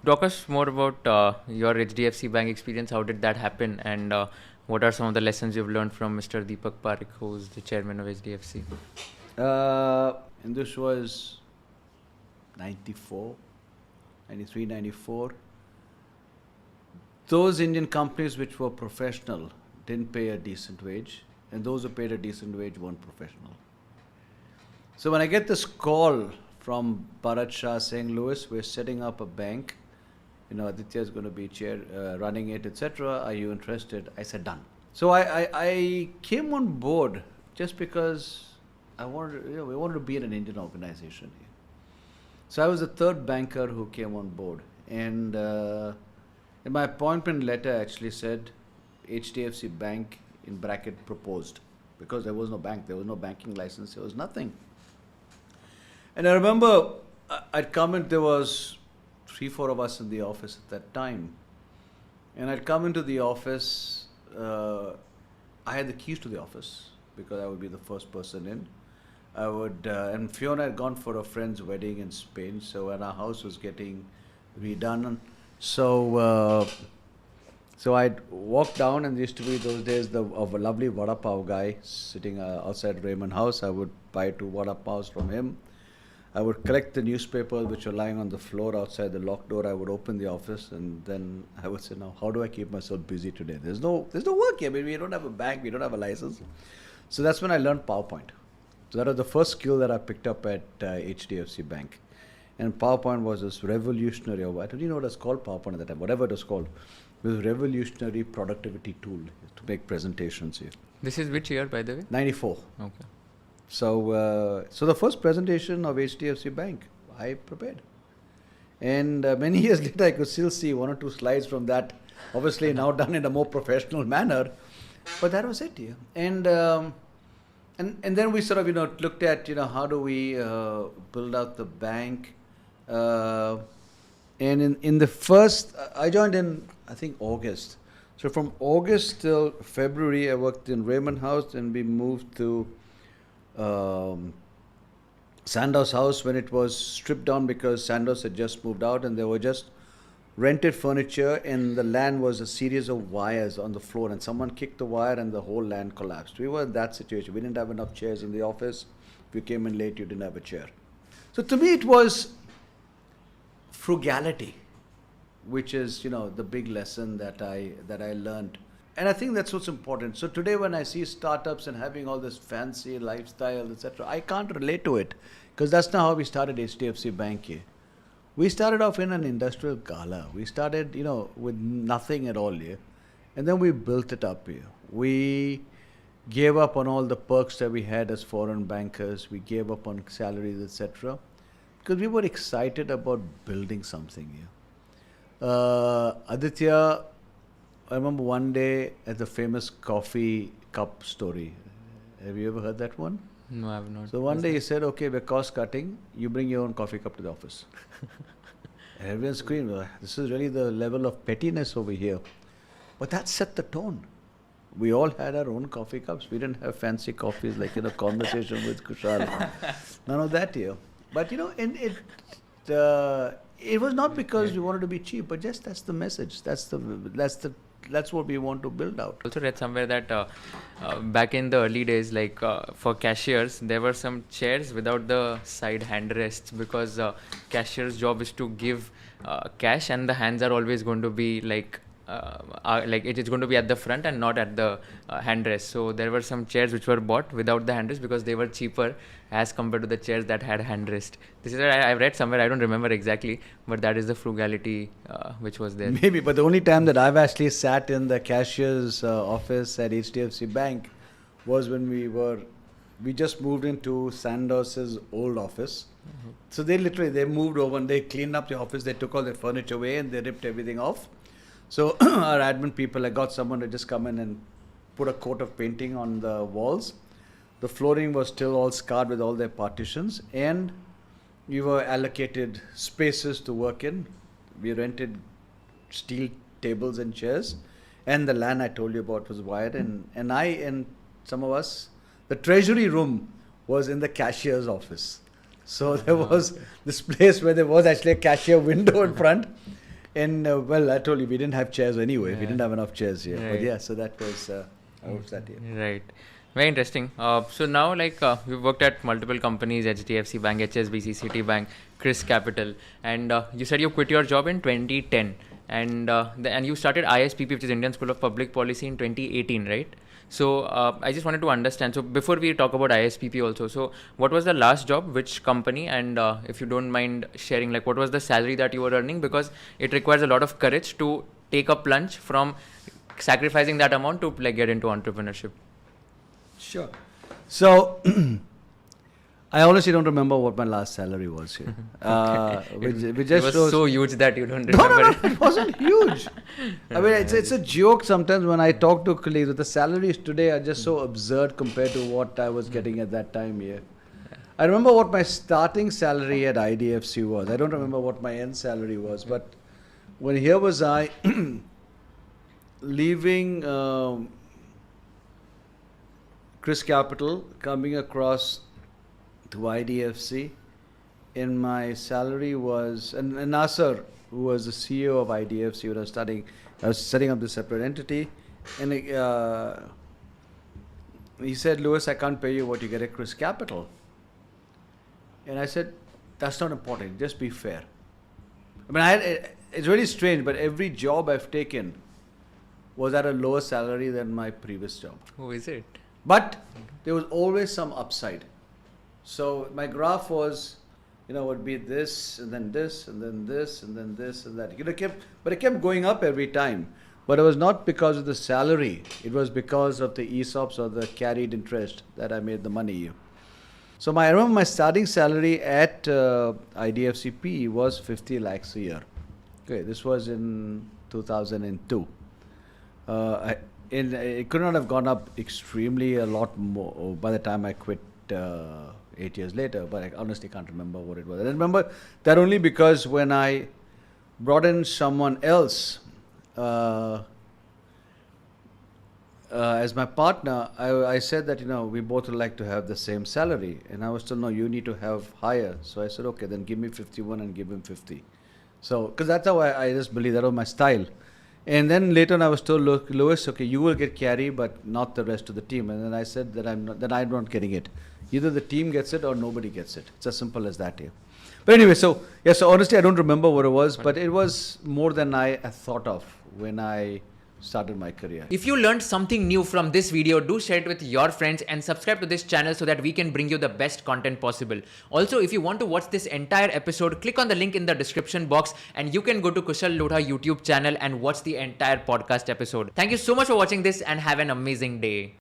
Talk us more about your HDFC Bank experience. How did that happen? And what are some of the lessons you've learned from Mr. Deepak Parekh, who's the chairman of HDFC? And this was 94, 93, 94. Those Indian companies which were professional didn't pay a decent wage, and those who paid a decent wage weren't professional. So when I get this call from Bharat Shah saying, Louis, we're setting up a bank, Aditya is going to be running it, etc. Are you interested? I said, done. So I came on board just because we wanted to be in an Indian organization. So I was the third banker who came on board. And in my appointment letter actually said HDFC Bank in bracket proposed, because there was no bank, there was no banking license, there was nothing. And I remember I'd come in, there was 3-4 of us in the office at that time. And I'd come into the office, I had the keys to the office because I would be the first person in. And Fiona had gone for a friend's wedding in Spain, so when our house was getting redone, so I'd walk down, and there used to be those days of a lovely vada pav guy sitting outside Raymond House. I would buy 2 vada pavs from him. I would collect the newspapers which were lying on the floor outside the locked door. I would open the office, and then I would say, now, how do I keep myself busy today? There's no work here. I mean, we don't have a bank, we don't have a license. So that's when I learned PowerPoint. So that was the first skill that I picked up at HDFC Bank. And PowerPoint was this revolutionary, I don't even know what it was called PowerPoint at that time, whatever it was called. It was a revolutionary productivity tool to make presentations here. This is which year, by the way? 94. Okay. So the first presentation of HDFC Bank, I prepared. And many years later, I could still see 1 or 2 slides from that, obviously now done in a more professional manner. But that was it, yeah. And then we sort of, looked at, how do we build out the bank. And in the first, I joined in, I think, August. So from August till February, I worked in Raymond House, and we moved to Sandoz House when it was stripped down because Sandoz had just moved out, and they were just rented furniture, and the land was a series of wires on the floor, and someone kicked the wire and the whole land collapsed. We were in that situation. We didn't have enough chairs in the office. If you came in late, you didn't have a chair. So to me, it was frugality, which is, the big lesson that I learned. And I think that's what's important. So today when I see startups and having all this fancy lifestyle, etc., I can't relate to it, because that's not how we started HDFC Bank here. We started off in an industrial gala. We started, with nothing at all here. And then we built it up here. We gave up on all the perks that we had as foreign bankers. We gave up on salaries, etc., because we were excited about building something here. Aditya, I remember one day at the famous coffee cup story. Have you ever heard that one? No, I have not. So one day he said, okay, we're cost cutting. You bring your own coffee cup to the office. And everyone screamed, this is really the level of pettiness over here. But that set the tone. We all had our own coffee cups. We didn't have fancy coffees like in a conversation with Kushal. None of that here. But it was not because we wanted to be cheap, but just that's the message. That's what we want to build out. Also read somewhere that back in the early days, like for cashiers, there were some chairs without the side handrests, because cashier's job is to give cash, and the hands are always going to be like it is going to be at the front and not at the handrest. So there were some chairs which were bought without the handrest because they were cheaper as compared to the chairs that had handrest. This is what I read somewhere, I don't remember exactly, but that is the frugality which was there. Maybe, but the only time that I've actually sat in the cashier's office at HDFC Bank was when we just moved into Sandoz's old office. Mm-hmm. So they moved over and they cleaned up the office, they took all the furniture away and they ripped everything off. So our admin people, I got someone to just come in and put a coat of painting on the walls. The flooring was still all scarred with all their partitions, and we were allocated spaces to work in. We rented steel tables and chairs, and the land I told you about was wired. And I and some of us, the treasury room was in the cashier's office. So there was this place where there was actually a cashier window in front. And well, I told you we didn't have chairs anyway. We Yeah. didn't have enough chairs here. But Right. yeah, so that was how was that year. Right. Very interesting. So now, like, we've worked at multiple companies: HDFC Bank, HSBC, Citibank, Chris Capital, and you said you quit your job in 2010, and and you started ISPP, which is Indian School of Public Policy, in 2018, right? So I just wanted to understand. So before we talk about ISPP also, so what was the last job, which company, and if you don't mind sharing, like, what was the salary that you were earning? Because it requires a lot of courage to take a plunge from sacrificing that amount to like get into entrepreneurship. Sure. So I honestly don't remember what my last salary was here. Which It just was shows so huge that you don't no, remember no, it wasn't huge. I mean, it's a joke sometimes when I talk to colleagues. The salaries today are just so absurd compared to what I was getting at that time here. I remember what my starting salary at IDFC was. I don't remember what my end salary was, but when here was I leaving Chris Capital, coming across to IDFC, and my salary was, and Nasser, who was the CEO of IDFC, when I was setting up this separate entity, and he said, Lewis, I can't pay you what you get at Chris Capital. And I said, that's not important, just be fair. I mean, it's really strange, but every job I've taken was at a lower salary than my previous job. Who is it? But there was always some upside. So my graph was, would be this, and then this, and then this, and then this, and that. But it kept going up every time. But it was not because of the salary. It was because of the ESOPs or the carried interest that I made the money. So I remember my starting salary at IDFCP was 50 lakhs a year. Okay, this was in 2002. It could not have gone up extremely a lot more by the time I quit 8 years later, but I honestly can't remember what it was. I remember that only because when I brought in someone else as my partner, I said that, we both would like to have the same salary. And I was told, no, you need to have higher. So I said, okay, then give me 51 and give him 50. So, because that's how I just believe, that was my style. And then later on I was told, look, Lewis, okay, you will get carry, but not the rest of the team. And then I said that I'm not getting it. Either the team gets it or nobody gets it. It's as simple as that here. But anyway, so honestly, I don't remember what it was, but it was more than I thought of when I started my career. If you learned something new from this video, do share it with your friends and subscribe to this channel so that we can bring you the best content possible. Also, if you want to watch this entire episode, click on the link in the description box and you can go to Kushal Lodha YouTube channel and watch the entire podcast episode. Thank you so much for watching this and have an amazing day.